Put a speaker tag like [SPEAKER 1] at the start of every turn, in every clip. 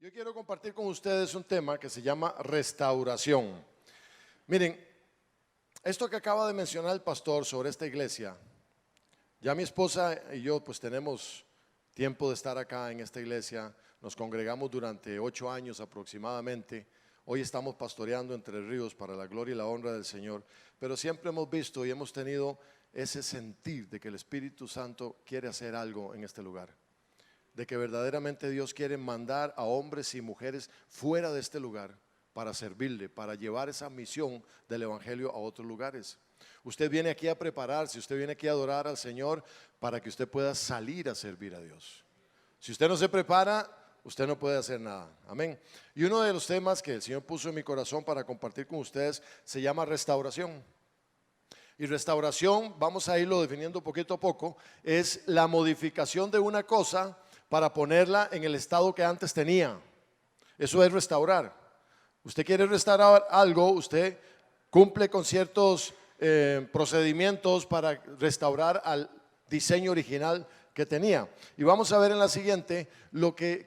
[SPEAKER 1] Yo quiero compartir con ustedes un tema que se llama restauración. Miren, esto que acaba de mencionar el pastor sobre esta iglesia, ya mi esposa y yo pues tenemos tiempo de estar acá en esta iglesia, nos congregamos durante 8 años aproximadamente. Hoy estamos pastoreando Entre Ríos para la gloria y la honra del Señor, pero siempre hemos visto y hemos tenido ese sentir de que el Espíritu Santo quiere hacer algo en este lugar, de que verdaderamente Dios quiere mandar a hombres y mujeres fuera de este lugar para servirle, para llevar esa misión del evangelio a otros lugares. Usted viene aquí a prepararse, usted viene aquí a adorar al Señor para que usted pueda salir a servir a Dios. Si usted no se prepara, usted no puede hacer nada. Amén. Y uno de los temas que el Señor puso en mi corazón para compartir con ustedes se llama restauración. Y restauración, vamos a irlo definiendo poquito a poco, es la modificación de una cosa para ponerla en el estado que antes tenía. Eso es restaurar. Usted quiere restaurar algo, usted cumple con ciertos procedimientos para restaurar al diseño original que tenía. Y vamos a ver en la siguiente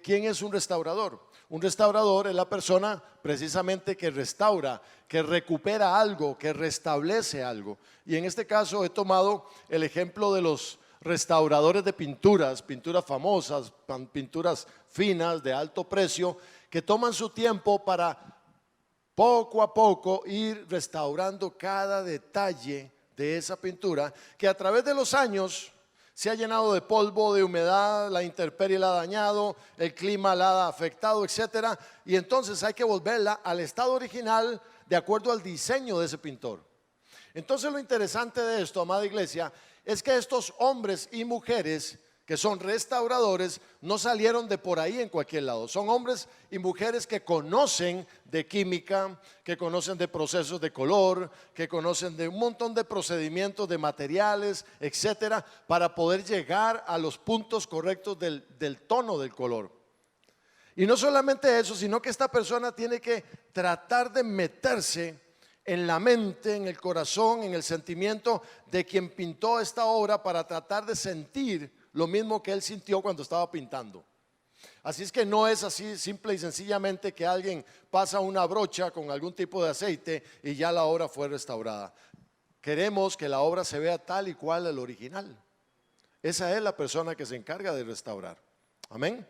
[SPEAKER 1] quién es un restaurador. Un restaurador es la persona precisamente que restaura, que recupera algo, que restablece algo. Y en este caso he tomado el ejemplo de los restauradores de pinturas famosas, pinturas finas de alto precio, que toman su tiempo para poco a poco ir restaurando cada detalle de esa pintura, que a través de los años se ha llenado de polvo, de humedad, la intemperie la ha dañado, el clima la ha afectado, etcétera, y entonces hay que volverla al estado original de acuerdo al diseño de ese pintor. Entonces lo interesante de esto, amada iglesia, es que estos hombres y mujeres que son restauradores no salieron de por ahí en cualquier lado. Son hombres y mujeres que conocen de química, que conocen de procesos de color, que conocen de un montón de procedimientos, de materiales, etcétera, para poder llegar a los puntos correctos del tono del color. Y no solamente eso, sino que esta persona tiene que tratar de meterse en la mente, en el corazón, en el sentimiento de quien pintó esta obra para tratar de sentir lo mismo que él sintió cuando estaba pintando. Así es que no es así simple y sencillamente que alguien pasa una brocha con algún tipo de aceite y ya la obra fue restaurada. Queremos que la obra se vea tal y cual el original. Esa es la persona que se encarga de restaurar. Amén.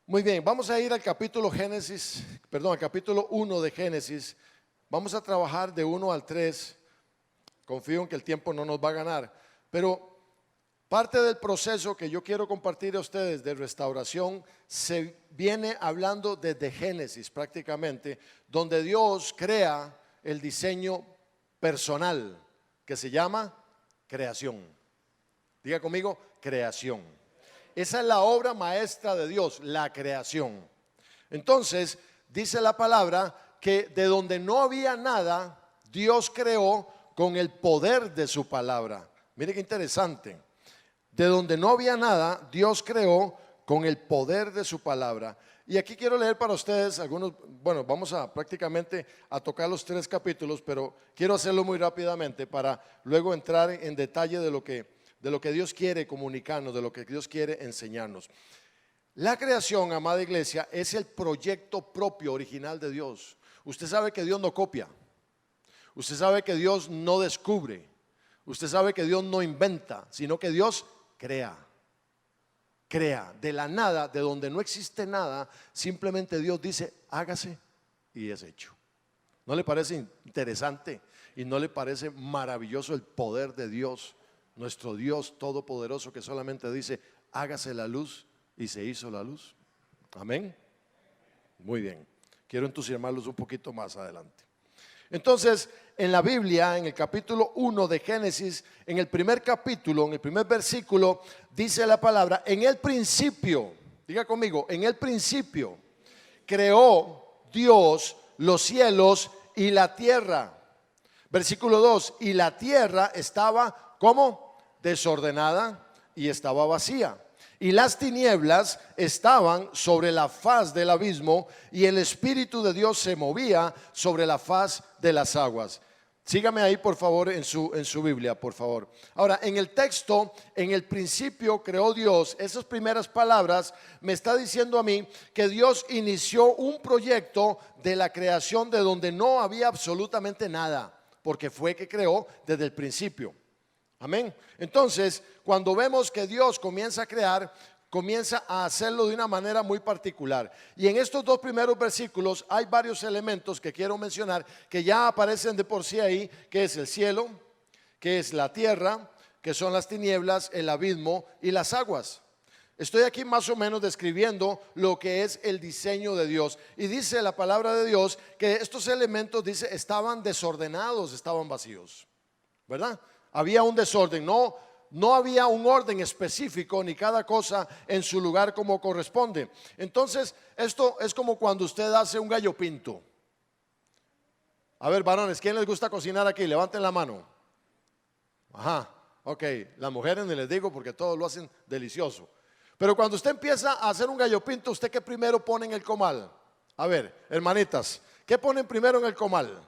[SPEAKER 1] Muy bien, vamos a ir al capítulo al capítulo 1 de Génesis. Vamos a trabajar de 1 al 3. Confío en que el tiempo no nos va a ganar, pero parte del proceso que yo quiero compartir a ustedes de restauración se viene hablando desde Génesis prácticamente, donde Dios crea el diseño personal que se llama creación. Diga conmigo, creación. Esa es la obra maestra de Dios, la creación. Entonces, dice la palabra que de donde no había nada, Dios creó con el poder de su palabra. Mire qué interesante. De donde no había nada, Dios creó con el poder de su palabra. Y aquí quiero leer para ustedes algunos, vamos a prácticamente a tocar los 3 capítulos, pero quiero hacerlo muy rápidamente para luego entrar en detalle de lo que Dios quiere comunicarnos, de lo que Dios quiere enseñarnos. La creación, amada iglesia, es el proyecto propio original de Dios. Usted sabe que Dios no copia. Usted sabe que Dios no descubre. Usted sabe que Dios no inventa, sino que Dios crea de la nada, de donde no existe nada. Simplemente Dios dice hágase y es hecho. ¿No le parece interesante y no le parece maravilloso el poder de Dios, nuestro Dios todopoderoso, que solamente dice hágase la luz y se hizo la luz? Amén. Muy bien, quiero entusiasmarlos un poquito más adelante. Entonces, en la Biblia, en el capítulo 1 de Génesis, en el primer capítulo, en el primer versículo, dice la palabra: en el principio, diga conmigo, en el principio creó Dios los cielos y la tierra. Versículo 2, y la tierra estaba, ¿cómo? Desordenada y estaba vacía. Y las tinieblas estaban sobre la faz del abismo, y el Espíritu de Dios se movía sobre la faz de las aguas. Sígame ahí, por favor, en su Biblia, por favor. Ahora, en el texto, en el principio creó Dios, esas primeras palabras me está diciendo a mí que Dios inició un proyecto de la creación de donde no había absolutamente nada, porque fue que creó desde el principio. Amén. Entonces, cuando vemos que Dios comienza a crear, comienza a hacerlo de una manera muy particular. Y en estos dos primeros versículos hay varios elementos que quiero mencionar que ya aparecen de por sí ahí, que es el cielo, que es la tierra, que son las tinieblas, el abismo y las aguas. Estoy aquí más o menos describiendo lo que es el diseño de Dios. Y dice la palabra de Dios que estos elementos, dice, estaban desordenados, estaban vacíos, ¿verdad? Había un desorden, no había un orden específico ni cada cosa en su lugar como corresponde. Entonces, esto es como cuando usted hace un gallo pinto. A ver, varones, ¿quién les gusta cocinar aquí? Levanten la mano. Ajá, ok, las mujeres ni les digo porque todos lo hacen delicioso. Pero cuando usted empieza a hacer un gallo pinto, ¿usted qué primero pone en el comal? A ver, hermanitas, ¿qué ponen primero en el comal?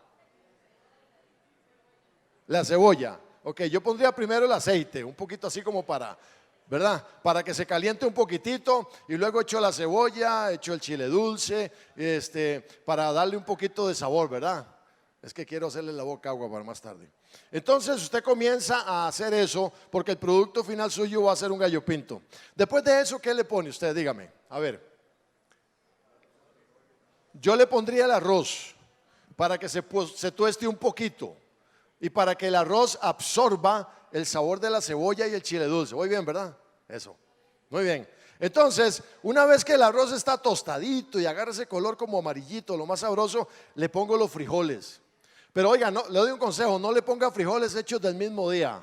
[SPEAKER 1] La cebolla. Ok, yo pondría primero el aceite, un poquito así como para, ¿verdad? Para que se caliente un poquitito y luego echo la cebolla, echo el chile dulce, para darle un poquito de sabor, ¿verdad? Es que quiero hacerle la boca agua para más tarde. Entonces usted comienza a hacer eso porque el producto final suyo va a ser un gallo pinto. Después de eso, ¿qué le pone usted? Dígame, a ver. Yo le pondría el arroz para que se tueste un poquito. Y para que el arroz absorba el sabor de la cebolla y el chile dulce. Muy bien, ¿verdad? Eso. Muy bien. Entonces, una vez que el arroz está tostadito y agarra ese color como amarillito, lo más sabroso, le pongo los frijoles. Pero oiga, no, le doy un consejo, no le ponga frijoles hechos del mismo día.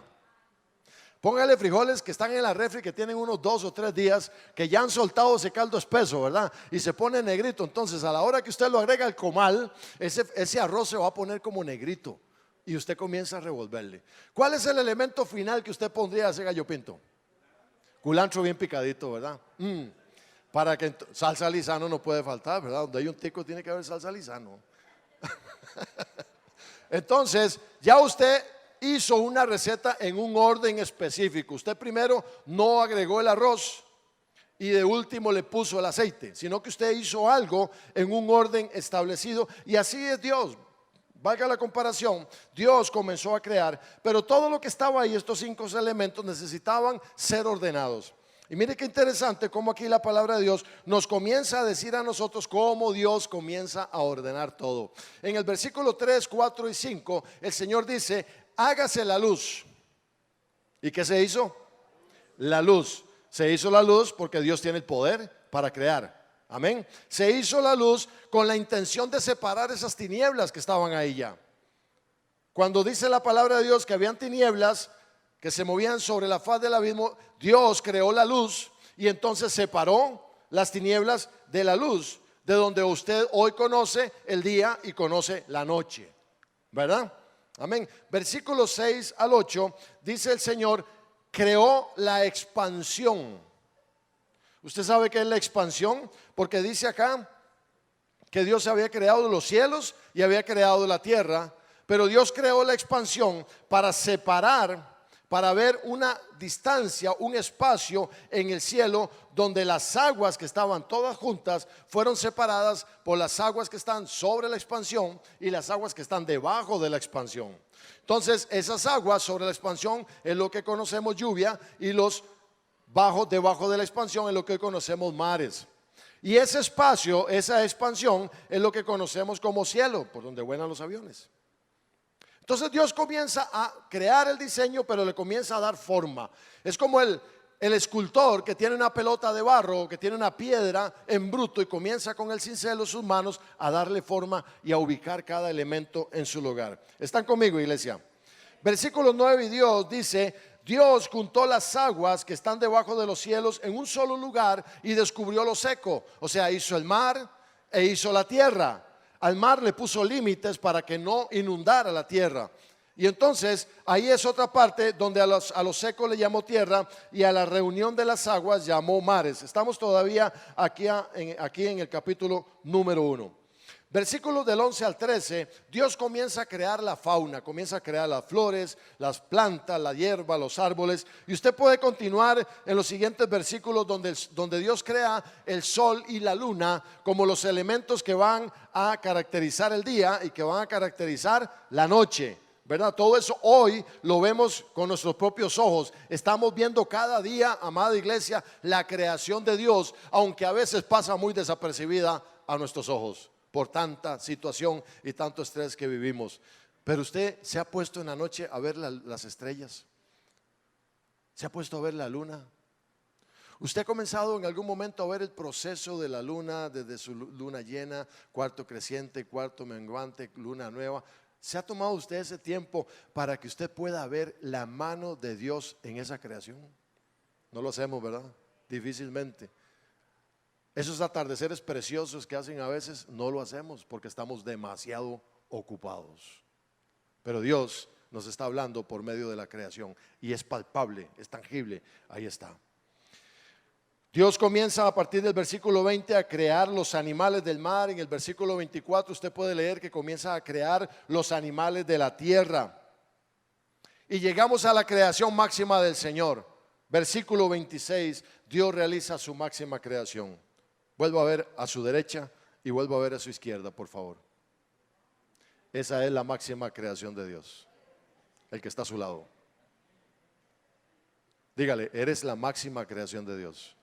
[SPEAKER 1] Póngale frijoles que están en la refri, que tienen unos 2 o 3 días, que ya han soltado ese caldo espeso, ¿verdad? Y se pone negrito. Entonces, a la hora que usted lo agrega al comal, ese arroz se va a poner como negrito. Y usted comienza a revolverle. ¿Cuál es el elemento final que usted pondría a ese gallo pinto? Culantro bien picadito, ¿verdad? Para que salsa Lizano no puede faltar, ¿verdad? Donde hay un tico tiene que haber salsa Lizano. Entonces, ya usted hizo una receta en un orden específico. Usted primero no agregó el arroz y de último le puso el aceite, sino que usted hizo algo en un orden establecido. Y así es Dios. Valga la comparación, Dios comenzó a crear, pero todo lo que estaba ahí, estos 5 elementos, necesitaban ser ordenados. Y mire qué interesante cómo aquí la palabra de Dios nos comienza a decir a nosotros cómo Dios comienza a ordenar todo. En el versículo 3, 4 y 5, el Señor dice, hágase la luz. ¿Y qué se hizo? La luz. Se hizo la luz porque Dios tiene el poder para crear. Amén. Se hizo la luz con la intención de separar esas tinieblas que estaban ahí ya. Cuando dice la palabra de Dios que habían tinieblas que se movían sobre la faz del abismo, Dios creó la luz y entonces separó las tinieblas de la luz, de donde usted hoy conoce el día y conoce la noche, ¿verdad? Amén. Versículos 6 al 8 dice el Señor, creó la expansión. ¿Usted sabe qué es la expansión? Porque dice acá que Dios había creado los cielos y había creado la tierra, pero Dios creó la expansión para separar, para ver una distancia, un espacio en el cielo donde las aguas que estaban todas juntas fueron separadas por las aguas que están sobre la expansión y las aguas que están debajo de la expansión. Entonces, esas aguas sobre la expansión es lo que conocemos lluvia y los debajo de la expansión es lo que conocemos mares. Y ese espacio, esa expansión es lo que conocemos como cielo, por donde vuelan los aviones. Entonces Dios comienza a crear el diseño, pero le comienza a dar forma. Es como el escultor que tiene una pelota de barro, que tiene una piedra en bruto y comienza con el cincel en sus manos a darle forma y a ubicar cada elemento en su lugar. ¿Están conmigo, iglesia? Versículo 9 y Dios dice, Dios juntó las aguas que están debajo de los cielos en un solo lugar y descubrió lo seco. O sea, hizo el mar e hizo la tierra. Al mar le puso límites para que no inundara la tierra. Y entonces ahí es otra parte donde a lo seco le llamó tierra y a la reunión de las aguas llamó mares. Estamos todavía aquí en el capítulo número 1. Versículos del 11 al 13, Dios comienza a crear la fauna, comienza a crear las flores, las plantas, la hierba, los árboles. Y usted puede continuar en los siguientes versículos donde Dios crea el sol y la luna como los elementos que van a caracterizar el día y que van a caracterizar la noche, ¿verdad? Todo eso hoy lo vemos con nuestros propios ojos. Estamos viendo cada día, amada iglesia, la creación de Dios, aunque a veces pasa muy desapercibida a nuestros ojos por tanta situación y tanto estrés que vivimos. Pero usted se ha puesto en la noche a ver las estrellas, se ha puesto a ver la luna. Usted ha comenzado en algún momento a ver el proceso de la luna, desde su luna llena, cuarto creciente, cuarto menguante, luna nueva. ¿Se ha tomado usted ese tiempo para que usted pueda ver la mano de Dios en esa creación? No lo hacemos, ¿verdad? Difícilmente. Esos atardeceres preciosos que hacen a veces no lo hacemos porque estamos demasiado ocupados. Pero Dios nos está hablando por medio de la creación y es palpable, es tangible, ahí está. Dios comienza a partir del versículo 20 a crear los animales del mar. En el versículo 24 usted puede leer que comienza a crear los animales de la tierra. Y llegamos a la creación máxima del Señor. Versículo 26, Dios realiza su máxima creación. Vuelvo a ver a su derecha y vuelvo a ver a su izquierda, por favor. Esa es la máxima creación de Dios, el que está a su lado. Dígale, eres la máxima creación de Dios.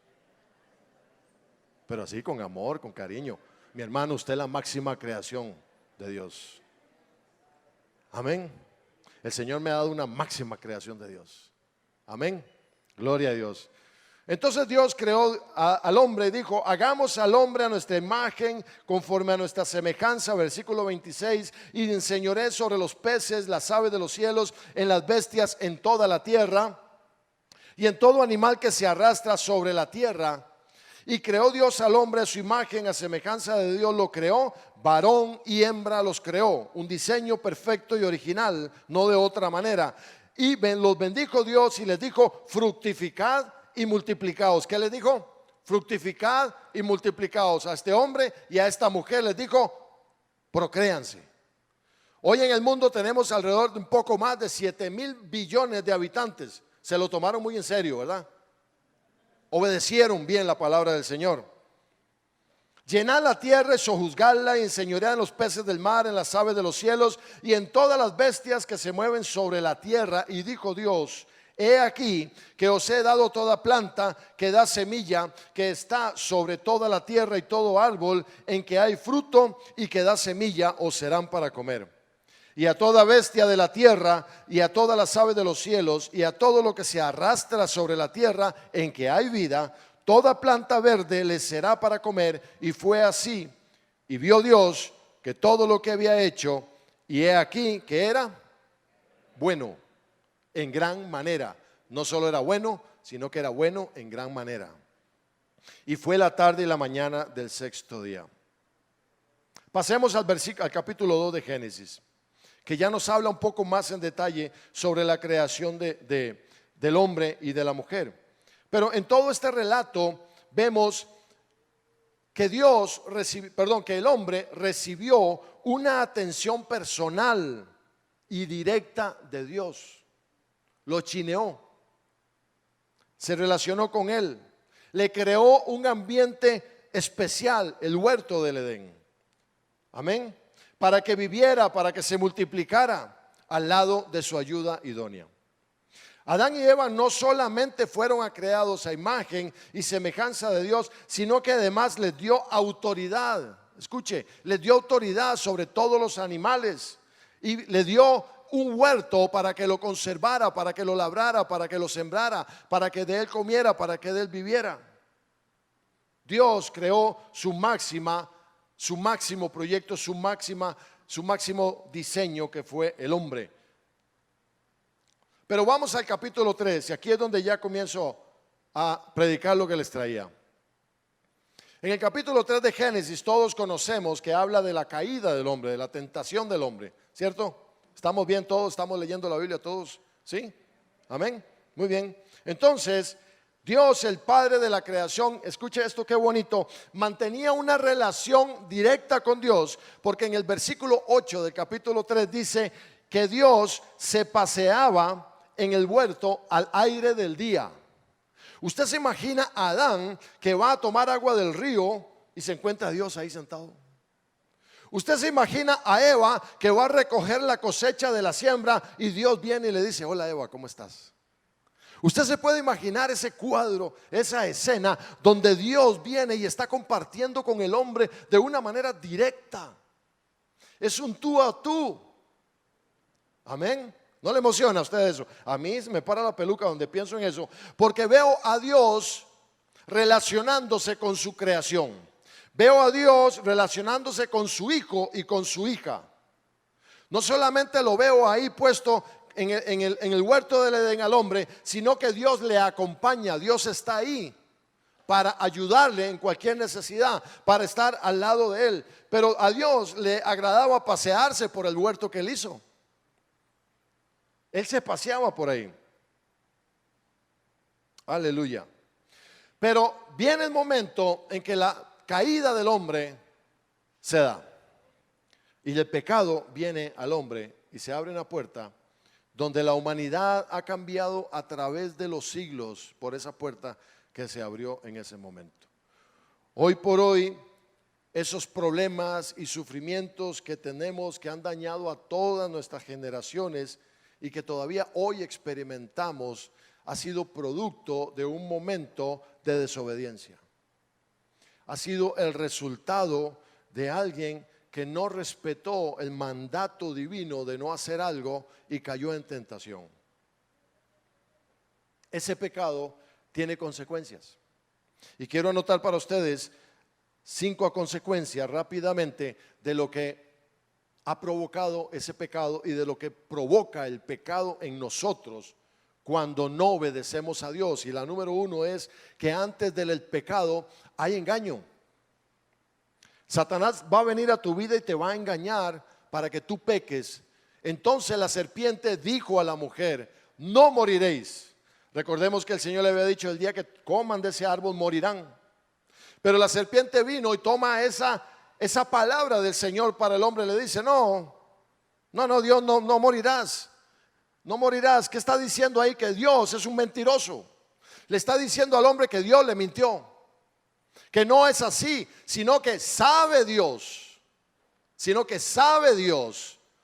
[SPEAKER 1] Pero así con amor, con cariño. Mi hermano, usted es la máxima creación de Dios. Amén. El Señor me ha dado una máxima creación de Dios. Amén. Gloria a Dios. Entonces Dios creó al hombre y dijo, hagamos al hombre a nuestra imagen, conforme a nuestra semejanza, versículo 26, y enseñoré sobre los peces, las aves de los cielos, en las bestias, en toda la tierra, y en todo animal que se arrastra sobre la tierra. Y creó Dios al hombre a su imagen, a semejanza de Dios lo creó, varón y hembra los creó, un diseño perfecto y original, no de otra manera. Y los bendijo Dios y les dijo, fructificad y multiplicaos. ¿Qué les dijo? Fructificad y multiplicaos. A este hombre y a esta mujer les dijo, procréanse. Hoy en el mundo tenemos alrededor de un poco más de 7,000 billones de habitantes. Se lo tomaron muy en serio, ¿verdad? Obedecieron bien la palabra del Señor. Llenad la tierra y sojuzgadla y enseñoread en los peces del mar, en las aves de los cielos y en todas las bestias que se mueven sobre la tierra. Y dijo Dios, he aquí que os he dado toda planta que da semilla, que está sobre toda la tierra, y todo árbol en que hay fruto y que da semilla os serán para comer. Y a toda bestia de la tierra y a todas las aves de los cielos y a todo lo que se arrastra sobre la tierra en que hay vida, toda planta verde les será para comer. Y fue así. Y vio Dios que todo lo que había hecho, y he aquí que era bueno en gran manera. No solo era bueno, sino que era bueno en gran manera. Y fue la tarde y la mañana del sexto día. Pasemos al capítulo 2 de Génesis, que ya nos habla un poco más en detalle sobre la creación del hombre y de la mujer. Pero en todo este relato vemos que que el hombre recibió una atención personal y directa de Dios. Lo chineó, se relacionó con él, le creó un ambiente especial, el huerto del Edén. Amén. Para que viviera, para que se multiplicara al lado de su ayuda idónea. Adán y Eva no solamente fueron creados a imagen y semejanza de Dios, sino que además les dio autoridad. Escuche, les dio autoridad sobre todos los animales y le dio un huerto para que lo conservara, para que lo labrara, para que lo sembrara, para que de él comiera, para que de él viviera. Dios creó su máximo proyecto, su máximo diseño, que fue el hombre. Pero vamos al capítulo 3, y aquí es donde ya comienzo a predicar lo que les traía. En el capítulo 3 de Génesis todos conocemos que habla de la caída del hombre, de la tentación del hombre, ¿cierto? ¿Estamos bien todos? ¿Estamos leyendo la Biblia todos? ¿Sí? Amén. Muy bien. Entonces, Dios, el Padre de la creación, escuche esto qué bonito, mantenía una relación directa con Dios, porque en el versículo 8 del capítulo 3 dice que Dios se paseaba en el huerto al aire del día. Usted se imagina a Adán que va a tomar agua del río y se encuentra a Dios ahí sentado. Usted se imagina a Eva que va a recoger la cosecha de la siembra y Dios viene y le dice: hola Eva, ¿cómo estás? Usted se puede imaginar ese cuadro, esa escena donde Dios viene y está compartiendo con el hombre de una manera directa. Es un tú a tú. Amén. ¿No le emociona a usted eso? A mí se me para la peluca donde pienso en eso, porque veo a Dios relacionándose con su creación. Veo a Dios relacionándose con su hijo y con su hija. No solamente lo veo ahí puesto en el huerto del Edén al hombre, sino que Dios le acompaña. Dios está ahí para ayudarle en cualquier necesidad, para estar al lado de él. Pero a Dios le agradaba pasearse por el huerto que él hizo. Él se paseaba por ahí. Aleluya. Pero viene el momento en que la caída del hombre se da y el pecado viene al hombre y se abre una puerta donde la humanidad ha cambiado a través de los siglos por esa puerta que se abrió en ese momento. Hoy por hoy, esos problemas y sufrimientos que tenemos, que han dañado a todas nuestras generaciones y que todavía hoy experimentamos, ha sido producto de un momento de desobediencia. Ha sido el resultado de alguien que no respetó el mandato divino de no hacer algo y cayó en tentación. Ese pecado tiene consecuencias. Y quiero anotar para ustedes 5 consecuencias rápidamente de lo que ha provocado ese pecado y de lo que provoca el pecado en nosotros cuando no obedecemos a Dios. Y la número 1 es que antes del pecado hay engaño. Satanás va a venir a tu vida y te va a engañar para que tú peques. Entonces la serpiente dijo a la mujer: no moriréis. Recordemos que el Señor le había dicho: el día que coman de ese árbol morirán. Pero la serpiente vino y toma esa palabra del Señor para el hombre. Le dice: no, Dios, no morirás. No morirás. ¿Qué está diciendo ahí? Que Dios es un mentiroso. Le está diciendo al hombre que Dios le mintió, que no es así, sino que sabe Dios,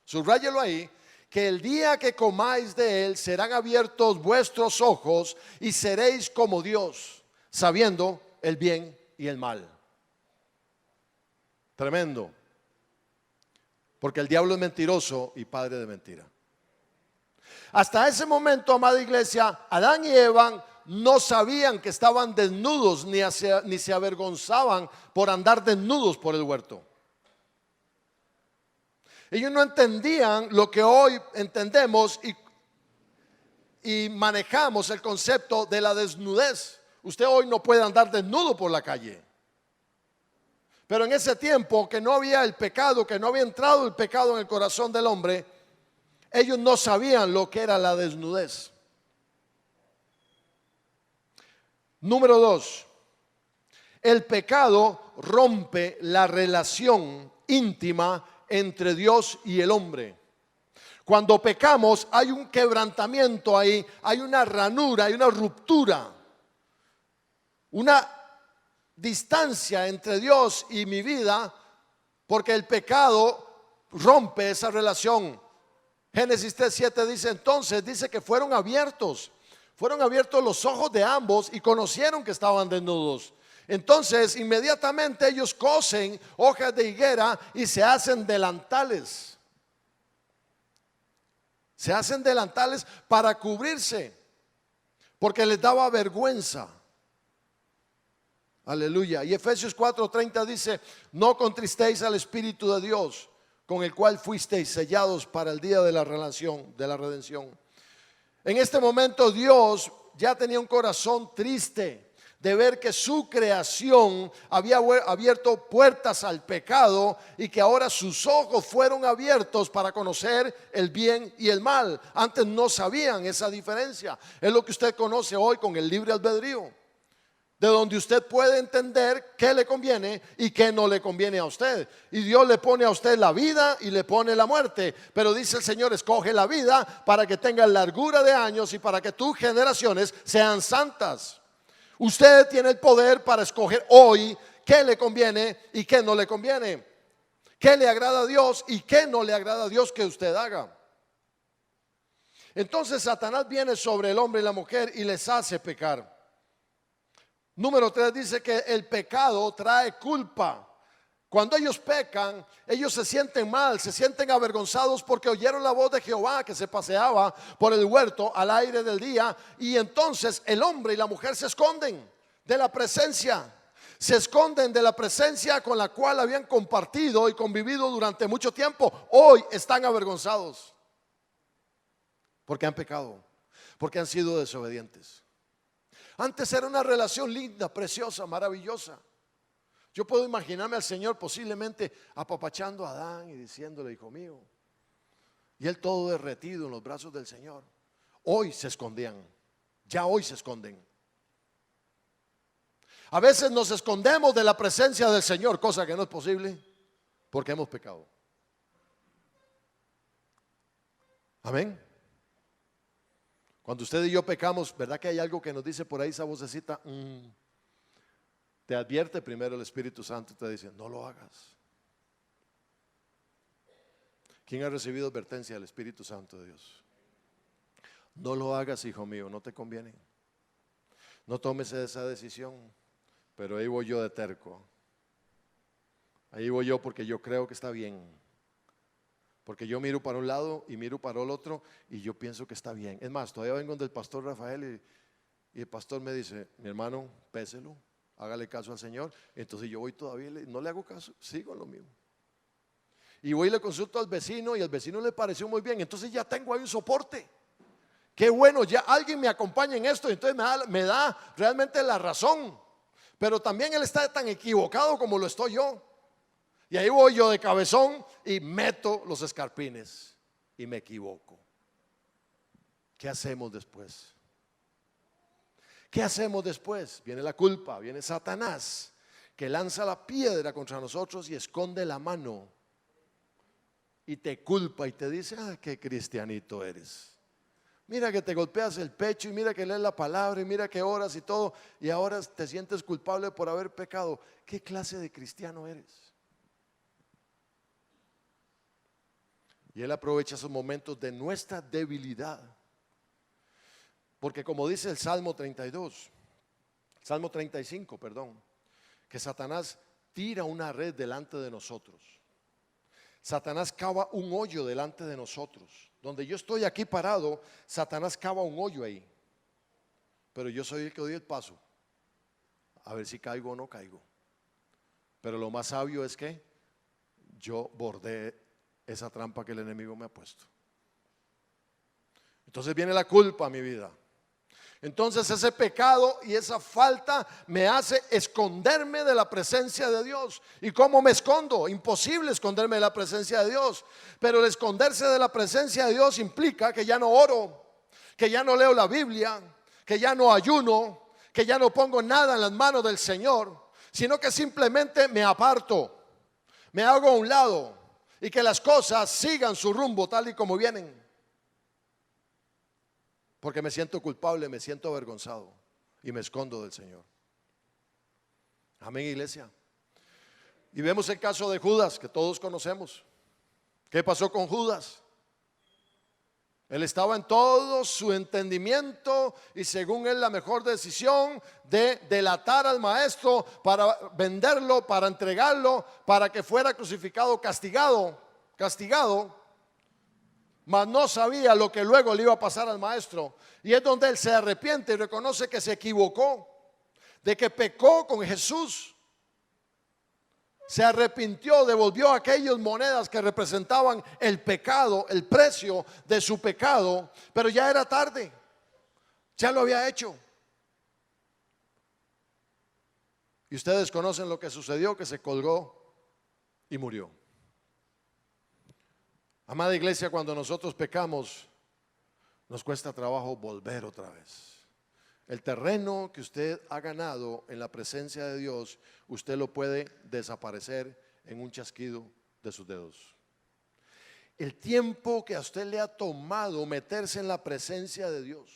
[SPEAKER 1] subráyelo ahí, que el día que comáis de él serán abiertos vuestros ojos y seréis como Dios, sabiendo el bien y el mal. Tremendo, porque el diablo es mentiroso y padre de mentira. Hasta ese momento, amada iglesia, Adán y Eva no sabían que estaban desnudos ni se avergonzaban por andar desnudos por el huerto. Ellos no entendían lo que hoy entendemos y manejamos el concepto de la desnudez. Usted hoy no puede andar desnudo por la calle. Pero en ese tiempo que no había el pecado, que no había entrado el pecado en el corazón del hombre, ellos no sabían lo que era la desnudez. Número 2, el pecado rompe la relación íntima entre Dios y el hombre. Cuando pecamos hay un quebrantamiento ahí, hay una ranura, hay una ruptura, una distancia entre Dios y mi vida, porque el pecado rompe esa relación. Génesis 3:7 dice: entonces dice que fueron abiertos los ojos de ambos y conocieron que estaban desnudos. Entonces inmediatamente ellos cosen hojas de higuera y se hacen delantales. Se hacen delantales para cubrirse, porque les daba vergüenza. Aleluya. Y Efesios 4:30 dice: no contristéis al Espíritu de Dios, con el cual fuisteis sellados para el día de la redención. En este momento Dios ya tenía un corazón triste de ver que su creación había abierto puertas al pecado y que ahora sus ojos fueron abiertos para conocer el bien y el mal. Antes no sabían esa diferencia. Es lo que usted conoce hoy con el libre albedrío, de donde usted puede entender qué le conviene y qué no le conviene a usted. Y Dios le pone a usted la vida y le pone la muerte. Pero dice el Señor, escoge la vida para que tenga largura de años y para que tus generaciones sean santas. Usted tiene el poder para escoger hoy qué le conviene y qué no le conviene, qué le agrada a Dios y qué no le agrada a Dios que usted haga. Entonces Satanás viene sobre el hombre y la mujer y les hace pecar. Número 3 dice que el pecado trae culpa. Cuando ellos pecan, ellos se sienten mal, se sienten avergonzados porque oyeron la voz de Jehová que se paseaba por el huerto al aire del día. Y entonces el hombre y la mujer se esconden de la presencia. Se esconden de la presencia con la cual habían compartido y convivido durante mucho tiempo. Hoy están avergonzados porque han pecado, porque han sido desobedientes. Antes era una relación linda, preciosa, maravillosa. Yo puedo imaginarme al Señor posiblemente apapachando a Adán y diciéndole, hijo mío. Y él todo derretido en los brazos del Señor. Hoy se escondían, ya hoy se esconden. A veces nos escondemos de la presencia del Señor, cosa que no es posible porque hemos pecado. Amén. Cuando usted y yo pecamos, ¿verdad que hay algo que nos dice por ahí esa vocecita? Te advierte primero el Espíritu Santo y te dice, no lo hagas. ¿Quién ha recibido advertencia del Espíritu Santo de Dios? No lo hagas, hijo mío, no te conviene. No tomes esa decisión. Pero ahí voy yo de terco. Ahí voy yo porque yo creo que está bien. Porque yo miro para un lado y miro para el otro y yo pienso que está bien. Es más, todavía vengo del pastor Rafael y el pastor me dice, mi hermano, péselo, hágale caso al Señor. Entonces yo voy todavía, no le hago caso, sigo en lo mismo. Y voy y le consulto al vecino y al vecino le pareció muy bien. Entonces ya tengo ahí un soporte. Qué bueno, ya alguien me acompaña en esto. Entonces me da realmente la razón. Pero también él está tan equivocado como lo estoy yo. Y ahí voy yo de cabezón y meto los escarpines y me equivoco. ¿Qué hacemos después? ¿Qué hacemos después? Viene la culpa, viene Satanás, que lanza la piedra contra nosotros y esconde la mano y te culpa y te dice, qué cristianito eres. Mira que te golpeas el pecho y mira que lees la palabra y mira que oras y todo, y ahora te sientes culpable por haber pecado. ¿Qué clase de cristiano eres? Y él aprovecha esos momentos de nuestra debilidad. Porque como dice el Salmo 35, que Satanás tira una red delante de nosotros. Satanás cava un hoyo delante de nosotros. Donde yo estoy aquí parado, Satanás cava un hoyo ahí. Pero yo soy el que doy el paso. A ver si caigo o no caigo. Pero lo más sabio es que yo bordé esa trampa que el enemigo me ha puesto. Entonces viene la culpa a mi vida. Entonces ese pecado y esa falta me hace esconderme de la presencia de Dios. ¿Y cómo me escondo? Imposible esconderme de la presencia de Dios. Pero el esconderse de la presencia de Dios implica que ya no oro, que ya no leo la Biblia, que ya no ayuno, que ya no pongo nada en las manos del Señor, sino que simplemente me aparto, me hago a un lado y que las cosas sigan su rumbo tal y como vienen. Porque me siento culpable, me siento avergonzado y me escondo del Señor. Amén, iglesia. Y vemos el caso de Judas, que todos conocemos. ¿Qué pasó con Judas? Él estaba en todo su entendimiento y según él la mejor decisión de delatar al maestro para venderlo, para entregarlo, para que fuera crucificado, castigado, mas no sabía lo que luego le iba a pasar al maestro. Y es donde él se arrepiente y reconoce que se equivocó, de que pecó con Jesús. Se arrepintió, devolvió aquellas monedas que representaban el pecado, el precio de su pecado, pero ya era tarde, ya lo había hecho. Y ustedes conocen lo que sucedió, que se colgó y murió. Amada iglesia, cuando nosotros pecamos, nos cuesta trabajo volver otra vez. El terreno que usted ha ganado en la presencia de Dios, usted lo puede desaparecer en un chasquido de sus dedos. El tiempo que a usted le ha tomado meterse en la presencia de Dios.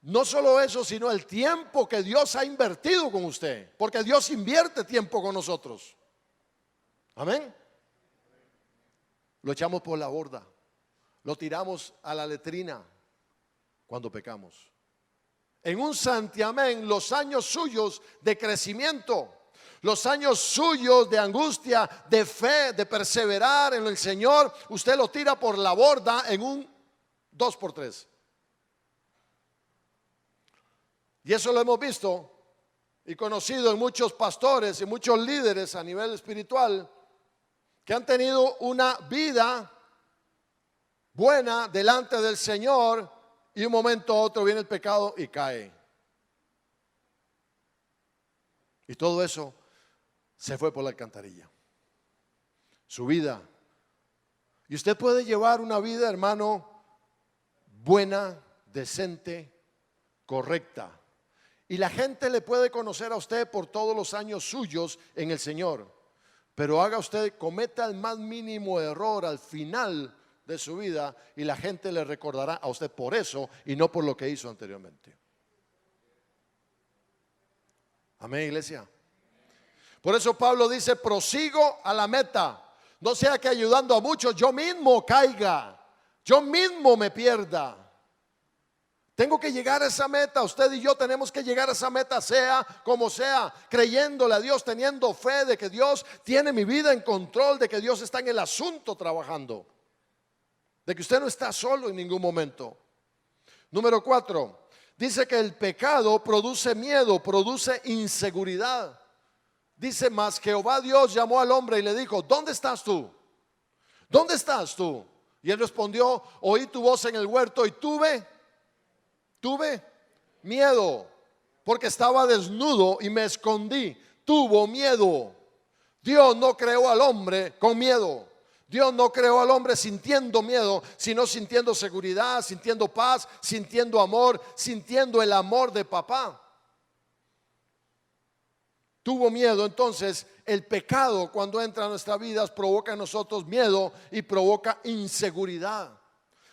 [SPEAKER 1] No solo eso, sino el tiempo que Dios ha invertido con usted. Porque Dios invierte tiempo con nosotros. Amén. Lo echamos por la borda. Lo tiramos a la letrina cuando pecamos. En un santiamén, los años suyos de crecimiento, los años suyos de angustia, de fe, de perseverar en el Señor, usted lo tira por la borda en un 2x3. Y eso lo hemos visto y conocido en muchos pastores y muchos líderes a nivel espiritual que han tenido una vida buena delante del Señor y un momento a otro viene el pecado y cae. Y todo eso se fue por la alcantarilla. Su vida. Y usted puede llevar una vida, hermano, buena, decente, correcta. Y la gente le puede conocer a usted por todos los años suyos en el Señor. Pero haga usted, cometa el más mínimo error al final de su vida y la gente le recordará a usted por eso y no por lo que hizo anteriormente. Amén, iglesia. Por eso Pablo dice, prosigo a la meta. No sea que ayudando a muchos yo mismo caiga, yo mismo me pierda. Tengo que llegar a esa meta. Usted y yo tenemos que llegar a esa meta, sea como sea, creyéndole a Dios, teniendo fe de que Dios tiene mi vida en control, de que Dios está en el asunto trabajando, de que usted no está solo en ningún momento. Número 4, dice que el pecado produce miedo, produce inseguridad. Dice, mas Jehová Dios llamó al hombre y le dijo, ¿dónde estás tú? ¿Dónde estás tú? Y él respondió, oí tu voz en el huerto y tuve miedo, porque estaba desnudo y me escondí. Tuvo miedo. Dios no creó al hombre con miedo. Dios no creó al hombre sintiendo miedo, sino sintiendo seguridad, sintiendo paz, sintiendo amor, sintiendo el amor de papá. Tuvo miedo. Entonces el pecado, cuando entra a nuestras vidas, provoca en nosotros miedo y provoca inseguridad.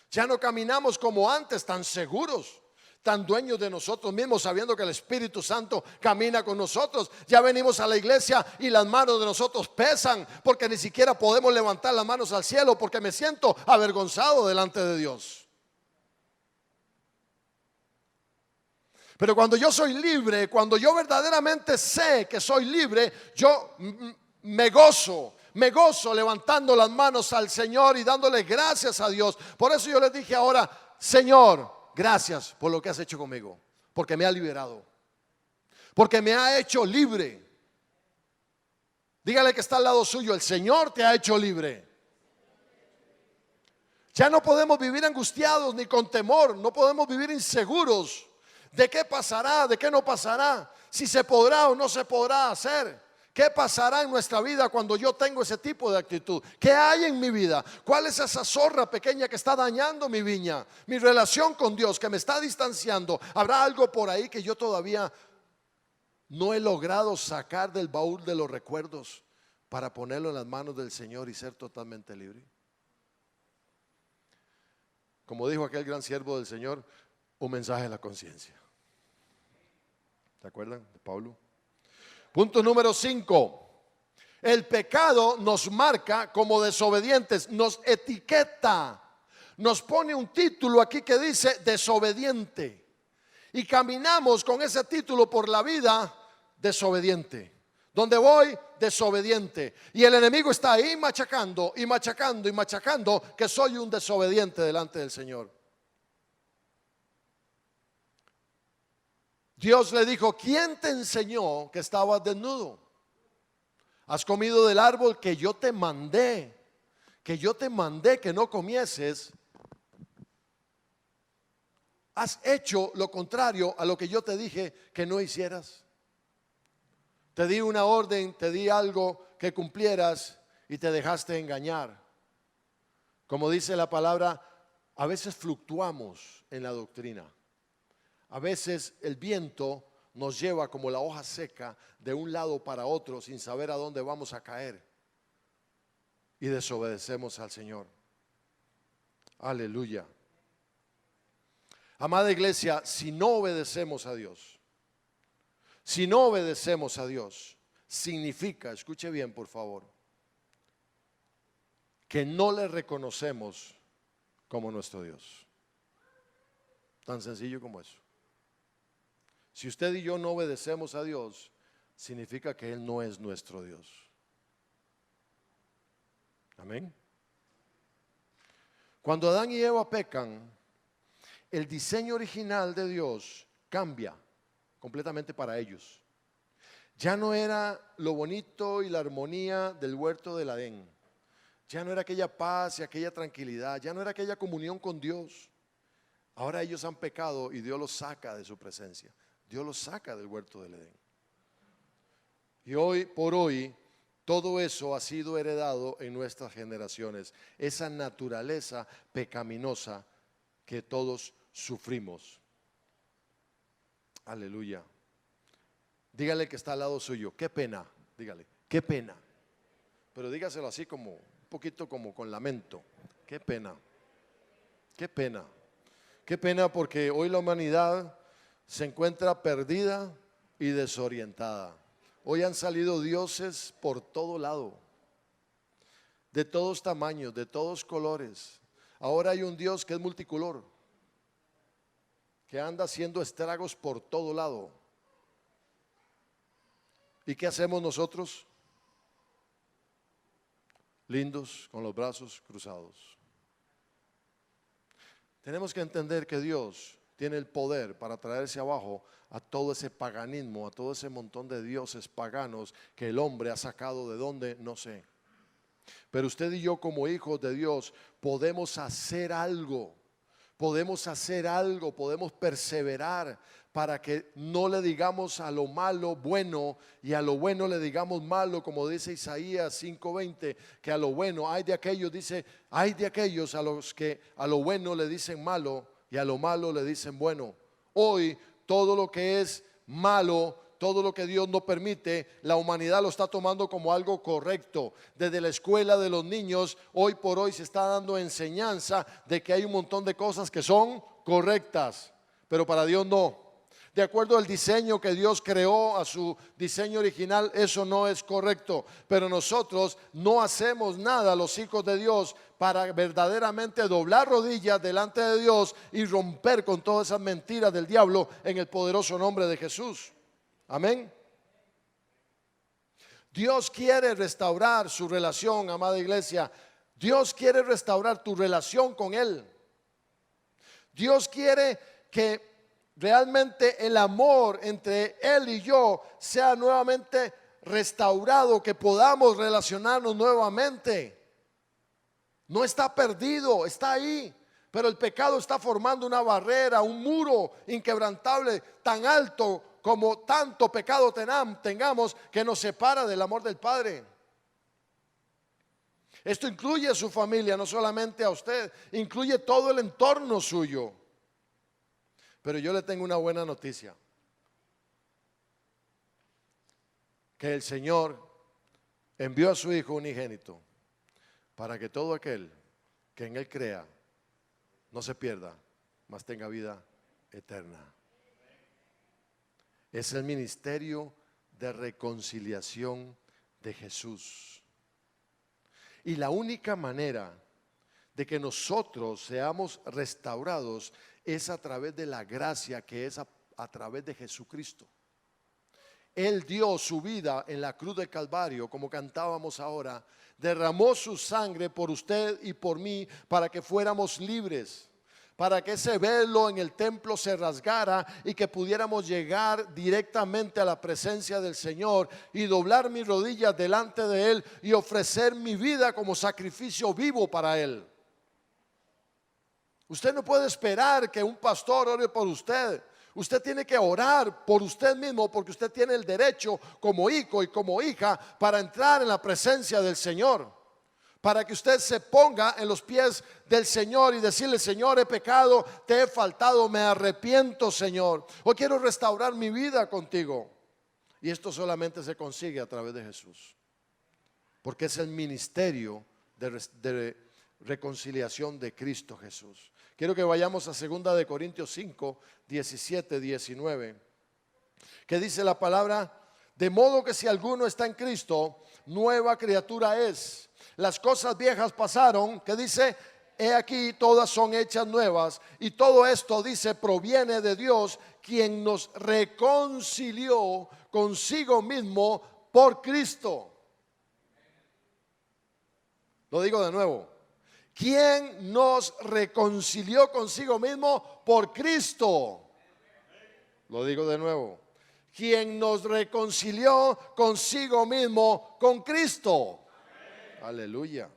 [SPEAKER 1] Ya no caminamos como antes, tan seguros, tan dueños de nosotros mismos, sabiendo que el Espíritu Santo camina con nosotros. Ya venimos a la iglesia y las manos de nosotros pesan, porque ni siquiera podemos levantar las manos al cielo, porque me siento avergonzado delante de Dios. Pero cuando yo soy libre, cuando yo verdaderamente sé que soy libre, yo me gozo levantando las manos al Señor y dándole gracias a Dios. Por eso yo les dije ahora, Señor, gracias por lo que has hecho conmigo, porque me ha liberado, porque me ha hecho libre. Dígale que está al lado suyo, el Señor te ha hecho libre. Ya no podemos vivir angustiados ni con temor, no podemos vivir inseguros. ¿De qué pasará? ¿De qué no pasará? Si se podrá o no se podrá hacer. ¿Qué pasará en nuestra vida cuando yo tengo ese tipo de actitud? ¿Qué hay en mi vida? ¿Cuál es esa zorra pequeña que está dañando mi viña? Mi relación con Dios, que me está distanciando. ¿Habrá algo por ahí que yo todavía no he logrado sacar del baúl de los recuerdos para ponerlo en las manos del Señor y ser totalmente libre? Como dijo aquel gran siervo del Señor, un mensaje a la conciencia. ¿Se acuerdan de Pablo? Punto número 5. El pecado nos marca como desobedientes, nos etiqueta, nos pone un título aquí que dice desobediente. Y caminamos con ese título por la vida desobediente. Donde voy, desobediente. Y el enemigo está ahí machacando y machacando y machacando que soy un desobediente delante del Señor. Dios le dijo, ¿quién te enseñó que estabas desnudo? Has comido del árbol que yo te mandé que no comieses. Has hecho lo contrario a lo que yo te dije que no hicieras. Te di una orden, te di algo que cumplieras y te dejaste engañar. Como dice la palabra, a veces fluctuamos en la doctrina. A veces el viento nos lleva como la hoja seca de un lado para otro sin saber a dónde vamos a caer. Y desobedecemos al Señor. Aleluya. Amada iglesia, si no obedecemos a Dios, significa, escuche bien por favor, que no le reconocemos como nuestro Dios. Tan sencillo como eso. Si usted y yo no obedecemos a Dios, significa que Él no es nuestro Dios. Amén. Cuando Adán y Eva pecan, el diseño original de Dios cambia completamente para ellos. Ya no era lo bonito y la armonía del huerto del Edén. Ya no era aquella paz y aquella tranquilidad. Ya no era aquella comunión con Dios. Ahora ellos han pecado y Dios los saca de su presencia. Dios los saca del huerto del Edén. Y hoy por hoy todo eso ha sido heredado en nuestras generaciones. Esa naturaleza pecaminosa que todos sufrimos. Aleluya. Dígale que está al lado suyo, qué pena, dígale, qué pena. Pero dígaselo así como, un poquito como con lamento. Qué pena, qué pena. Qué pena porque hoy la humanidad se encuentra perdida y desorientada. Hoy han salido dioses por todo lado, de todos tamaños, de todos colores. Ahora hay un Dios que es multicolor, que anda haciendo estragos por todo lado. ¿Y qué hacemos nosotros? Lindos, con los brazos cruzados. Tenemos que entender que Dios tiene el poder para traerse abajo a todo ese paganismo, a todo ese montón de dioses paganos que el hombre ha sacado de donde, no sé. Pero usted y yo como hijos de Dios podemos hacer algo, podemos perseverar para que no le digamos a lo malo bueno y a lo bueno le digamos malo, como dice Isaías 5:20, que a lo bueno hay de aquellos, dice, hay de aquellos a los que a lo bueno le dicen malo y a lo malo le dicen bueno. Hoy todo lo que es malo, todo lo que Dios no permite, la humanidad lo está tomando como algo correcto. Desde la escuela de los niños, hoy por hoy se está dando enseñanza de que hay un montón de cosas que son correctas, pero para Dios no. De acuerdo al diseño que Dios creó, a su diseño original, eso no es correcto. Pero nosotros no hacemos nada, los hijos de Dios, para verdaderamente doblar rodillas delante de Dios y romper con todas esas mentiras del diablo en el poderoso nombre de Jesús. Amén. Dios quiere restaurar su relación, amada iglesia. Dios quiere restaurar tu relación con Él. Dios quiere que realmente el amor entre Él y yo sea nuevamente restaurado, que podamos relacionarnos nuevamente. No está perdido, está ahí. Pero el pecado está formando una barrera, un muro inquebrantable tan alto como tanto pecado tengamos que nos separa del amor del Padre. Esto incluye a su familia, no solamente a usted, incluye todo el entorno suyo. Pero yo le tengo una buena noticia, que el Señor envió a su Hijo unigénito para que todo aquel que en Él crea no se pierda, mas tenga vida eterna. Es el ministerio de reconciliación de Jesús. Y la única manera de que nosotros seamos restaurados es a través de la gracia que es a través de Jesucristo. Él dio su vida en la cruz del Calvario, como cantábamos ahora, derramó su sangre por usted y por mí para que fuéramos libres, para que ese velo en el templo se rasgara y que pudiéramos llegar directamente a la presencia del Señor y doblar mis rodillas delante de Él y ofrecer mi vida como sacrificio vivo para Él. Usted no puede esperar que un pastor ore por usted. Usted tiene que orar por usted mismo, porque usted tiene el derecho como hijo y como hija para entrar en la presencia del Señor. Para que usted se ponga en los pies del Señor y decirle: Señor, he pecado, te he faltado, me arrepiento, Señor. Hoy quiero restaurar mi vida contigo. Y esto solamente se consigue a través de Jesús, porque es el ministerio de reconciliación de Cristo Jesús. Quiero que vayamos a 2 de Corintios 5, 17, 19, que dice la palabra: de modo que si alguno está en Cristo, nueva criatura es. Las cosas viejas pasaron, que dice, he aquí todas son hechas nuevas. Y todo esto, dice, proviene de Dios, quien nos reconcilió consigo mismo por Cristo. Lo digo de nuevo: quien nos reconcilió consigo mismo por Cristo. Lo digo de nuevo: quien nos reconcilió consigo mismo con Cristo. Aleluya.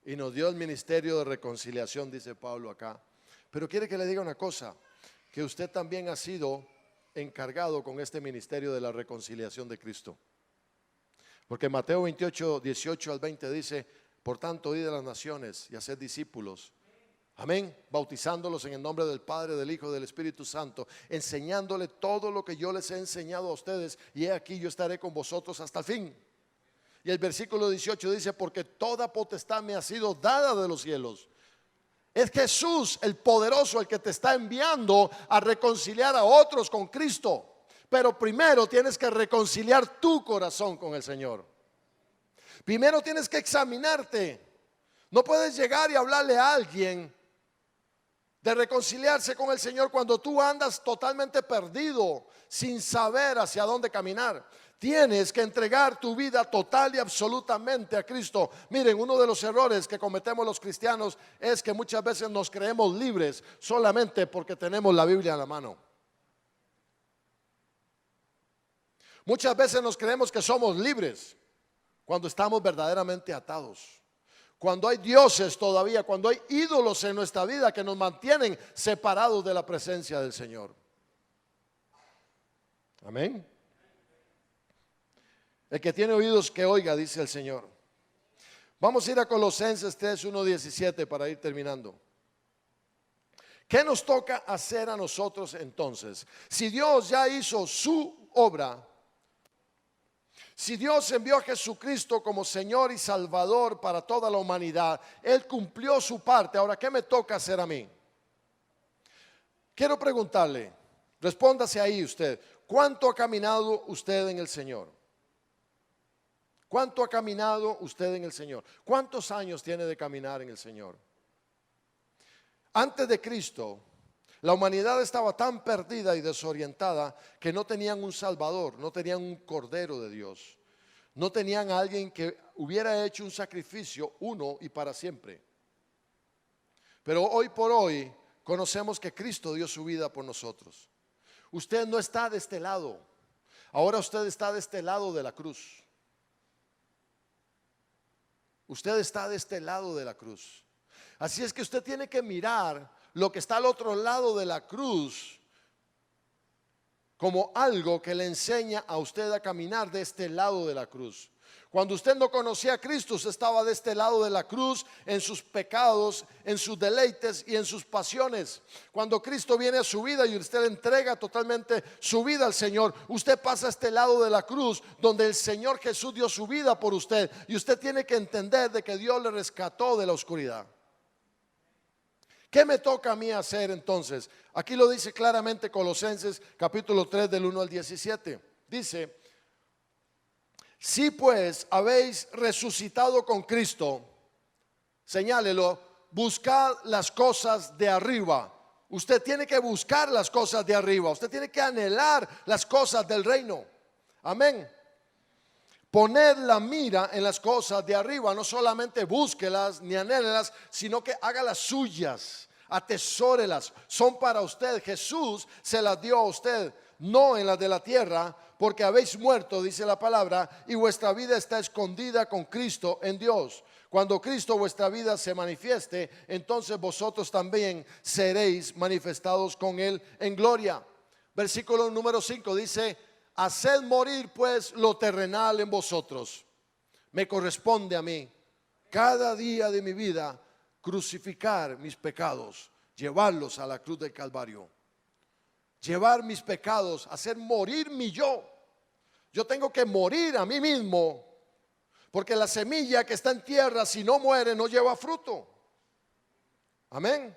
[SPEAKER 1] Y nos dio el ministerio de reconciliación, dice Pablo acá. Pero quiere que le diga una cosa: que usted también ha sido encargado con este ministerio de la reconciliación de Cristo. Porque Mateo 28, 18 al 20 dice: por tanto, id a las naciones y haced discípulos. Amén. Bautizándolos en el nombre del Padre, del Hijo y del Espíritu Santo, enseñándole todo lo que yo les he enseñado a ustedes. Y he aquí, yo estaré con vosotros hasta el fin. Y el versículo 18 dice: porque toda potestad me ha sido dada de los cielos. Es Jesús el poderoso el que te está enviando a reconciliar a otros con Cristo. Pero primero tienes que reconciliar tu corazón con el Señor. Primero tienes que examinarte. No puedes llegar y hablarle a alguien de reconciliarse con el Señor cuando tú andas totalmente perdido, sin saber hacia dónde caminar. Tienes que entregar tu vida total y absolutamente a Cristo. Miren, uno de los errores que cometemos los cristianos es que muchas veces nos creemos libres solamente porque tenemos la Biblia en la mano. Muchas veces nos creemos que somos libres cuando estamos verdaderamente atados. Cuando hay dioses todavía, cuando hay ídolos en nuestra vida que nos mantienen separados de la presencia del Señor. Amén. El que tiene oídos que oiga, dice el Señor. Vamos a ir a Colosenses 3, 1, 17 para ir terminando. ¿Qué nos toca hacer a nosotros entonces? Si Dios ya hizo su obra, si Dios envió a Jesucristo como Señor y Salvador para toda la humanidad, Él cumplió su parte. Ahora, ¿qué me toca hacer a mí? Quiero preguntarle, respóndase ahí usted: ¿cuánto ha caminado usted en el Señor? ¿Cuánto ha caminado usted en el Señor? ¿Cuántos años tiene de caminar en el Señor? Antes de Cristo, la humanidad estaba tan perdida y desorientada que no tenían un Salvador, no tenían un Cordero de Dios, no tenían a alguien que hubiera hecho un sacrificio uno y para siempre. Pero hoy por hoy conocemos que Cristo dio su vida por nosotros. Usted no está de este lado, ahora usted está de este lado de la cruz. Usted está de este lado de la cruz. Así es que usted tiene que mirar lo que está al otro lado de la cruz como algo que le enseña a usted a caminar de este lado de la cruz. Cuando usted no conocía a Cristo, usted estaba de este lado de la cruz, en sus pecados, en sus deleites y en sus pasiones. Cuando Cristo viene a su vida y usted le entrega totalmente su vida al Señor, usted pasa a este lado de la cruz donde el Señor Jesús dio su vida por usted. Y usted tiene que entender de que Dios le rescató de la oscuridad. ¿Qué me toca a mí hacer entonces? Aquí lo dice claramente Colosenses capítulo 3 del 1 al 17. Dice: si pues habéis resucitado con Cristo, señálelo, buscad las cosas de arriba. Usted tiene que buscar las cosas de arriba. Usted tiene que anhelar las cosas del reino. Amén. Poned la mira en las cosas de arriba. No solamente búsquelas ni anhélelas, sino que hágalas suyas. Atesórelas. Son para usted. Jesús se las dio a usted, no en las de la tierra, porque habéis muerto, dice la palabra, y vuestra vida está escondida con Cristo en Dios. Cuando Cristo vuestra vida se manifieste, entonces vosotros también seréis manifestados con Él en gloria. Versículo número 5 dice: haced morir pues lo terrenal en vosotros. Me corresponde a mí cada día de mi vida crucificar mis pecados, llevarlos a la cruz del Calvario. Llevar mis pecados, hacer morir mi yo. Yo tengo que morir a mí mismo, porque la semilla que está en tierra, si no muere, no lleva fruto. Amén.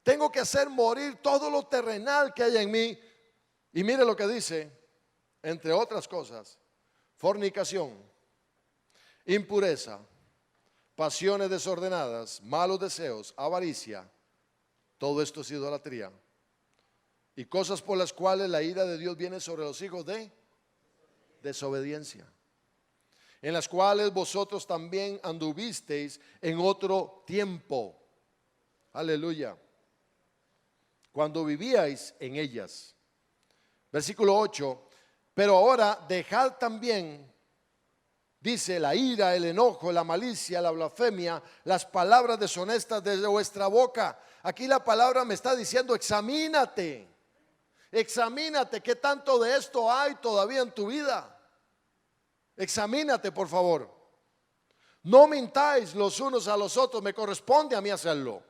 [SPEAKER 1] Tengo que hacer morir todo lo terrenal que hay en mí. Y mire lo que dice, entre otras cosas: fornicación, impureza, pasiones desordenadas, malos deseos, avaricia. Todo esto es idolatría. Y cosas por las cuales la ira de Dios viene sobre los hijos de desobediencia, en las cuales vosotros también anduvisteis en otro tiempo. Aleluya. Cuando vivíais en ellas. Versículo 8. Pero ahora dejad también, dice, la ira, el enojo, la malicia, la blasfemia, las palabras deshonestas de vuestra boca. Aquí la palabra me está diciendo: examínate. Examínate qué tanto de esto hay todavía en tu vida. Examínate, por favor. No mintáis los unos a los otros. Me corresponde a mí hacerlo.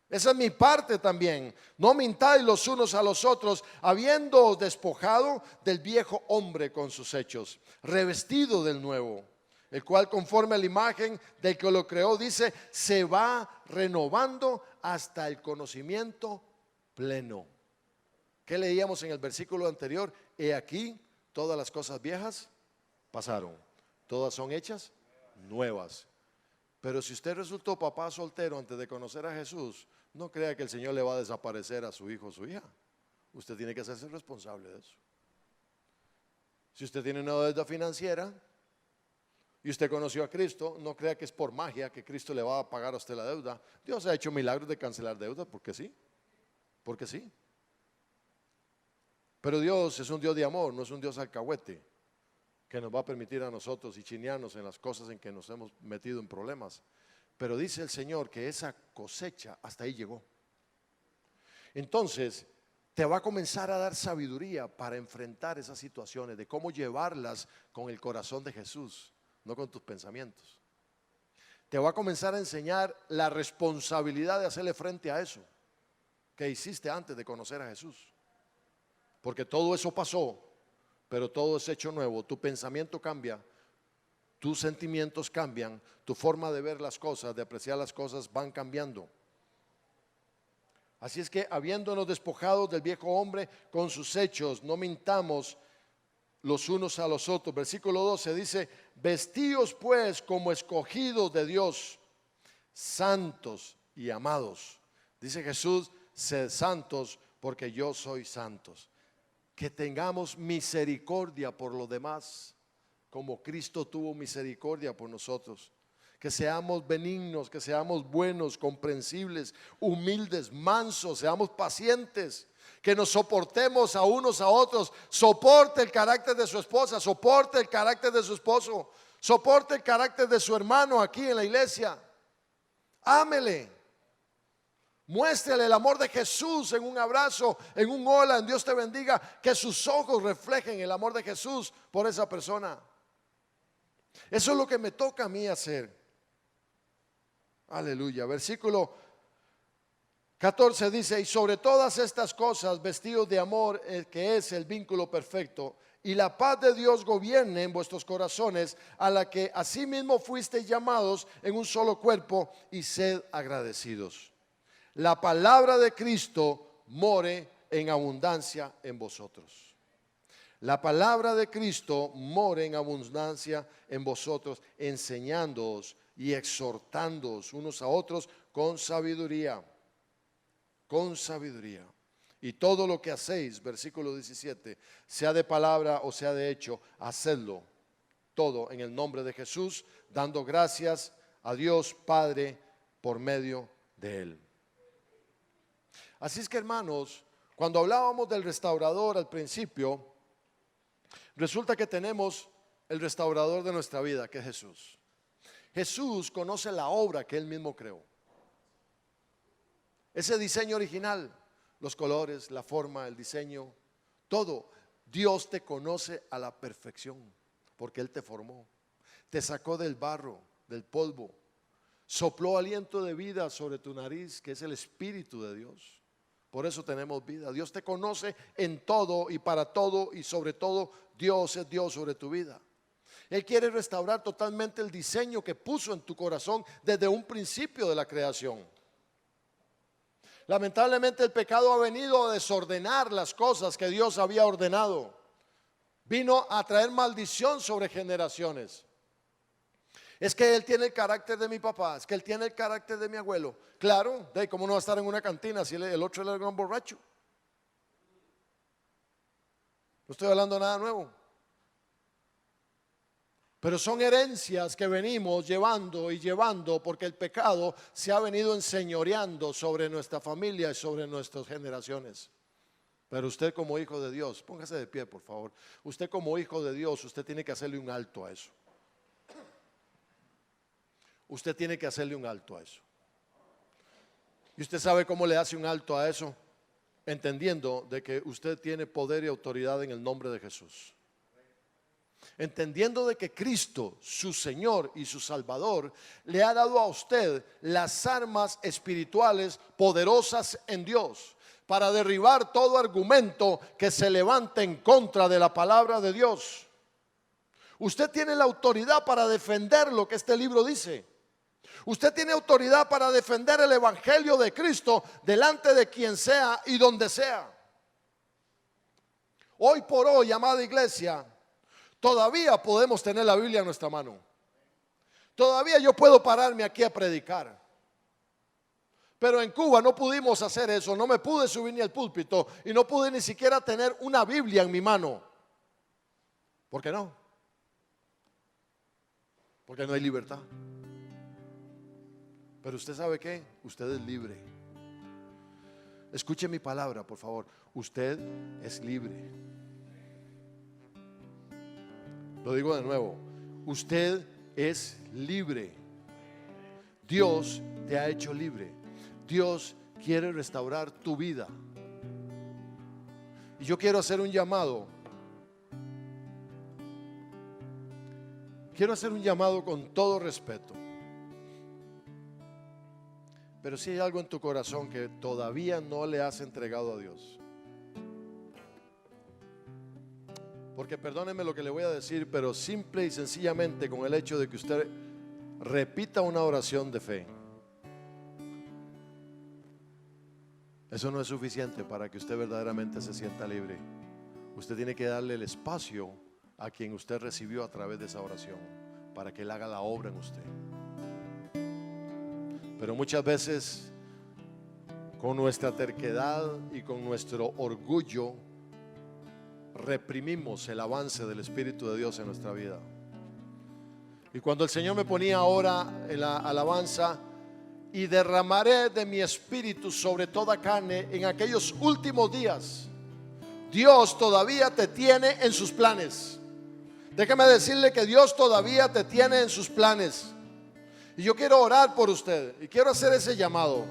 [SPEAKER 1] Esa es mi parte también. No mintáis los unos a los otros, habiendo despojado del viejo hombre con sus hechos, revestido del nuevo, el cual conforme a la imagen del que lo creó, dice, se va renovando hasta el conocimiento pleno. ¿Qué leíamos en el versículo anterior? He aquí, todas las cosas viejas pasaron, todas son hechas nuevas. Pero si usted resultó papá soltero antes de conocer a Jesús, no crea que el Señor le va a desaparecer a su hijo o su hija. Usted tiene que hacerse responsable de eso. Si usted tiene una deuda financiera y usted conoció a Cristo, no crea que es por magia que Cristo le va a pagar a usted la deuda. Dios ha hecho milagros de cancelar deudas, porque sí, porque sí. Pero Dios es un Dios de amor, no es un Dios alcahuete que nos va a permitir a nosotros y chinearnos en las cosas en que nos hemos metido en problemas. Pero dice el Señor que esa cosecha hasta ahí llegó. Entonces te va a comenzar a dar sabiduría para enfrentar esas situaciones, de cómo llevarlas con el corazón de Jesús, no con tus pensamientos. Te va a comenzar a enseñar la responsabilidad de hacerle frente a eso que hiciste antes de conocer a Jesús. Porque todo eso pasó, pero todo es hecho nuevo. Tu pensamiento cambia, tus sentimientos cambian, tu forma de ver las cosas, de apreciar las cosas van cambiando. Así es que, habiéndonos despojado del viejo hombre con sus hechos, no mintamos los unos a los otros. Versículo 12 dice: vestíos pues como escogidos de Dios, santos y amados. Dice Jesús: sed santos porque yo soy santos. Que tengamos misericordia por los demás, como Cristo tuvo misericordia por nosotros. Que seamos benignos, que seamos buenos, comprensibles, humildes, mansos, seamos pacientes. Que nos soportemos a unos a otros. Soporte el carácter de su esposa, soporte el carácter de su esposo, soporte el carácter de su hermano aquí en la iglesia. Ámele. Muéstrele el amor de Jesús en un abrazo, en un hola, en Dios te bendiga. Que sus ojos reflejen el amor de Jesús por esa persona. Eso es lo que me toca a mí hacer. Aleluya. Versículo 14 dice: y sobre todas estas cosas vestidos de amor, que es el vínculo perfecto, y la paz de Dios gobierne en vuestros corazones, a la que asimismo fuisteis llamados en un solo cuerpo, y sed agradecidos. La palabra de Cristo more en abundancia en vosotros. La palabra de Cristo more en abundancia en vosotros, enseñándoos y exhortándoos unos a otros con sabiduría. Con sabiduría. Y todo lo que hacéis, versículo 17, sea de palabra o sea de hecho, hacedlo todo en el nombre de Jesús, dando gracias a Dios Padre por medio de Él. Así es que, hermanos, cuando hablábamos del restaurador al principio, Resulta que tenemos el restaurador de nuestra vida, que es Jesús. Jesús conoce la obra que Él mismo creó. Ese diseño original, los colores, la forma, el diseño, todo. Dios te conoce a la perfección porque Él te formó. Te sacó del barro, del polvo. Sopló aliento de vida sobre tu nariz, que es el Espíritu de Dios. Por eso tenemos vida. Dios te conoce en todo y para todo, y sobre todo Dios es Dios sobre tu vida. Él quiere restaurar totalmente el diseño que puso en tu corazón desde un principio de la creación. Lamentablemente el pecado ha venido a desordenar las cosas que Dios había ordenado. Vino a traer maldición sobre generaciones. Es que él tiene el carácter de mi papá, es que él tiene el carácter de mi abuelo. Claro, ¿cómo no va a estar en una cantina si el otro era el gran borracho? No estoy hablando de nada nuevo. Pero son herencias que venimos llevando y llevando porque el pecado se ha venido enseñoreando sobre nuestra familia y sobre nuestras generaciones. Pero usted como hijo de Dios, póngase de pie por favor. Usted como hijo de Dios, usted tiene que hacerle un alto a eso. Usted tiene que hacerle un alto a eso. ¿Y usted sabe cómo le hace un alto a eso? Entendiendo de que usted tiene poder y autoridad en el nombre de Jesús. Entendiendo de que Cristo, su Señor y su Salvador, le ha dado a usted las armas espirituales poderosas en Dios para derribar todo argumento que se levante en contra de la palabra de Dios. Usted tiene la autoridad para defender lo que este libro dice. Usted tiene autoridad para defender el evangelio de Cristo delante de quien sea y donde sea. Hoy por hoy, amada iglesia, todavía podemos tener la Biblia en nuestra mano. Todavía yo puedo pararme aquí a predicar. Pero en Cuba no pudimos hacer eso. No me pude subir ni al púlpito y no pude ni siquiera tener una Biblia en mi mano. ¿Por qué no? Porque no hay libertad. Pero usted sabe qué, usted es libre. Escuche mi palabra, por favor. Usted es libre. Lo digo de nuevo. Usted es libre. Dios te ha hecho libre. Dios quiere restaurar tu vida. Y yo quiero hacer un llamado. Quiero hacer un llamado con todo respeto. Pero si hay algo en tu corazón que todavía no le has entregado a Dios. Porque perdóneme lo que le voy a decir, pero simple y sencillamente con el hecho de que usted repita una oración de fe, eso no es suficiente para que usted verdaderamente se sienta libre. Usted tiene que darle el espacio a quien usted recibió a través de esa oración para que Él haga la obra en usted. Pero muchas veces con nuestra terquedad y con nuestro orgullo reprimimos el avance del Espíritu de Dios en nuestra vida. Y cuando el Señor me ponía ahora en la alabanza, y derramaré de mi espíritu sobre toda carne en aquellos últimos días, Dios todavía te tiene en sus planes. Déjeme decirle que Dios todavía te tiene en sus planes. Y yo quiero orar por usted y quiero hacer ese llamado.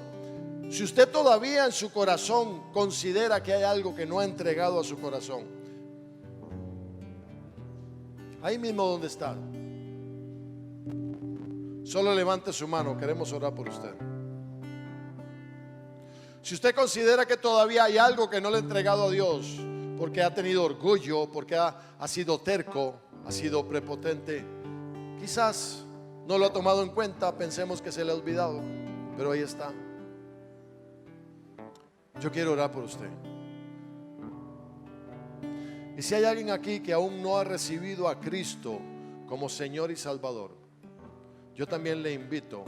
[SPEAKER 1] Si usted todavía en su corazón considera que hay algo que no ha entregado a su corazón, ahí mismo donde está, solo levante su mano, queremos orar por usted. Si usted considera que todavía hay algo que no le ha entregado a Dios, porque ha tenido orgullo, porque ha sido terco, ha sido prepotente, quizás no lo ha tomado en cuenta, pensemos que se le ha olvidado, pero ahí está. Yo quiero orar por usted. Y si hay alguien aquí que aún no ha recibido a Cristo como Señor y Salvador, yo también le invito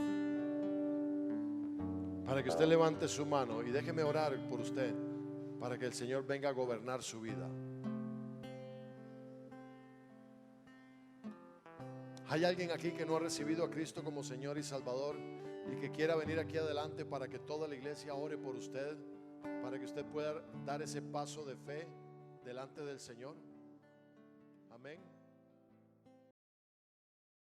[SPEAKER 1] para que usted levante su mano y déjeme orar por usted para que el Señor venga a gobernar su vida. ¿Hay alguien aquí que no ha recibido a Cristo como Señor y Salvador y que quiera venir aquí adelante para que toda la iglesia ore por usted, para que usted pueda dar ese paso de fe delante del Señor? Amén.